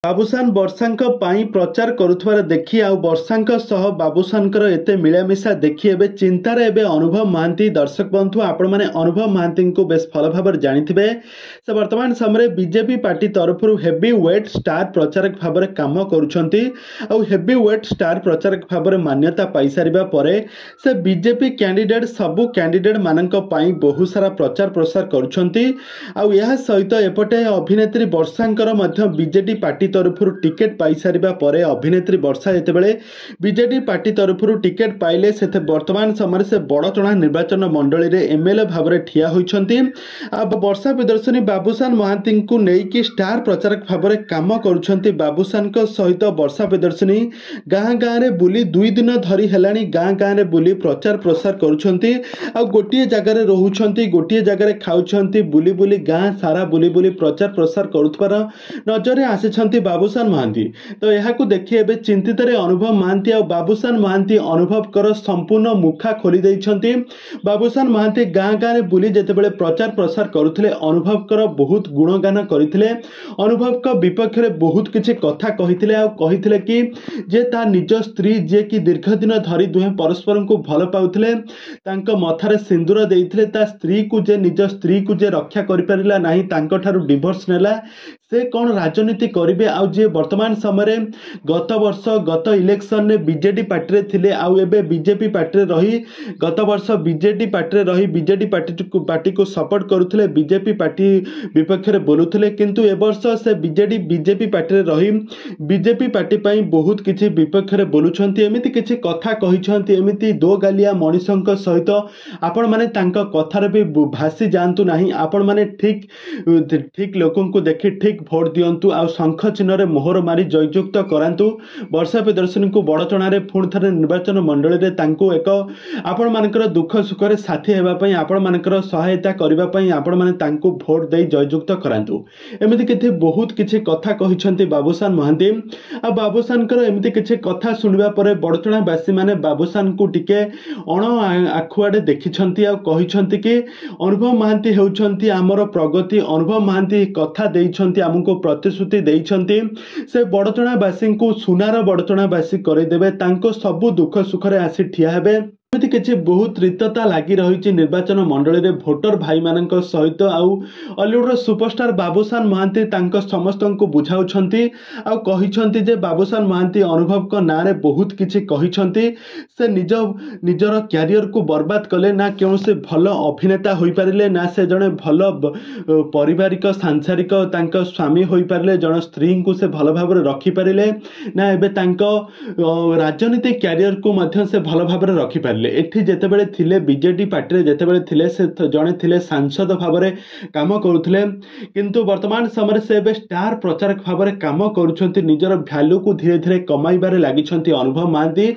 बाबूसान वर्षांक पाई प्रचार करुथवार देखि आउ वर्षांक सह बाबूसानकर एते मिलामिशा देखि एबे चिंतार एबे अनुभव महांती दर्शक बंधु आपण माने अनुभव महांती को बेस भल भाव जानिथिबे। से वर्तमान समय बीजेपी पार्टी तरफ हेवी वेट स्टार प्रचारक भाव में काम करुछंती आउ हेवी वेट स्टार प्रचारक भाव में मान्यता पाई सारिबा परे से बीजेपी कैंडिडेट सबु कैंडिडेट मानक पाई बहु सारा प्रचार प्रसार करुछंती आउ यह सहित एपटे अभिनेत्री वर्षांकर मध्य बीजेडी पार्टी तरफ टिकेट पाई सारिबा परे अभिनेत्री वर्षा जेतेबेले बीजेडी पार्टी तरफ टिकेट पाइले से वर्तमान समय से बड़चणा निर्वाचन मंडली रे एमएलए भाव में ठिया होइछंती। वर्षा प्रदर्शनी बाबूसान महांती को नेकी स्टार प्रचारक भाव में काम करुछंती। बाबूसान सहित वर्षा प्रदर्शनी गाँ गाँ रे बुली 2 दिन धरी हेलानी गाँ गाँ रे बुली प्रचार प्रसार करुछंती आ गोटिए जगार रोहुछंती गोटिए जगार खाउछंती बुली बुली गाँ सारा बुली बुली प्रचार प्रसार करुथबार नजर आसिछंती बाबूसान महांती। तो यह देखि एबे चिंतित रे अनुभव महांती आ बाबूसान महांती अनुभव कर संपूर्ण मुखा खोली दैछंती। बाबूसान महांती गाँ गाँ रे बुली जेतेबेले प्रचार प्रसार करुथिले अनुभव कर बहुत गुणगान करथिले अनुभव का विपक्ष रे बहुत किछि कथा कहिथिले आ कहिथिले कि जे ता निज स्त्री जे कि दीर्घ दिन धरी दुहे परस्पर को भल पाउथिले तांको मथारे सिंदूर देइथिले ता स्त्री को जे निज स्त्री को जे रक्षा करि परिला नाही तांको ठारू डिवोर्स नेला से कौन राजनीति करेंगे आउ जे वर्तमान समय गत वर्ष गत इलेक्शन में बीजेडी पार्टी थिले आउ एबे बीजेपी पार्टी रही गत वर्ष बीजेडी पार्टी रही बीजेडी पार्टी को सपोर्ट करुथिले बीजेपी पार्टी विपक्ष में बोलुथिले किंतु ए वर्ष से बीजेपी पार्टी रही बीजेपी पार्टी पई बहुत किछि विपक्ष में बोलुछंती एमिति किछि कथा कहिछंती एमिति दो गालिया मनीषंक सहित आपण माने तांका कथार भी भासी जानतु नाही आपण माने ठीक लोकन को देखि ठीक भोट दियंतु आ शंख चिन्ह मोहर मारी जययुक्त करांतु। वर्षा प्रदर्शनी को बड़चणा पुणी थे निर्वाचन मंडली रे तांको एक आपण मानकर दुख सुख रे साथी हेबा पई आपण मानकर सहायता करबा पई आपण माने तांको भोट देई जययुक्त करांतु एमिति किछि बहुत किछि कथा कहिसंती बाबूसान महांती। आ बाबूसान कर एमिति किछि कथा सुनिबा परे बड़चणा वासी माने बाबूसान को टिके अण आखुआडे देखिछंती आ कहिसंती कि अनुभव महांती हेउछंती हमर प्रगति अनुभव महांती कथा देइछंती हमको प्रतिश्रुति देइछंती से बड़चणावासी को सुनार बड़चणावासी करदेवे तांको सबु दुख सुख रे आसी ठिया हेबे। एमिति किछि बहुत रिक्तता लागि रहिछि निर्वाचन मंडली रे भोटर भाई मानक सहित आउ हॉलीवुड सुपरस्टार बाबूसान महांती तांको समस्त को बुझाउछंती आ कहिछंती जे बाबूसान महांती अनुभव को ना रे बहुत किछि कहिछंती से निजर कैरियर को बर्बाद कले ना कौनसी भल अभिनेता होई पारिले ना से जने भल पारिवारिक सांसारिक तांको स्वामी होई पारिले जन स्त्री को से भल भाव रखी पारिले ना एबे तांको राजनीतिक कैरियर को मध्य से भल भाव रखी पारिले। एठी जेतेबेले थिले बीजेडी पार्टी जेतेबेले थिले से जने थिले सांसद भाव में काम करुथिले किंतु वर्तमान समय से एबे स्टार प्रचारक भाव में काम करुछंती निजर वैल्यू को धीरे धीरे कमाइबारे लागिछंती अनुभव महांती।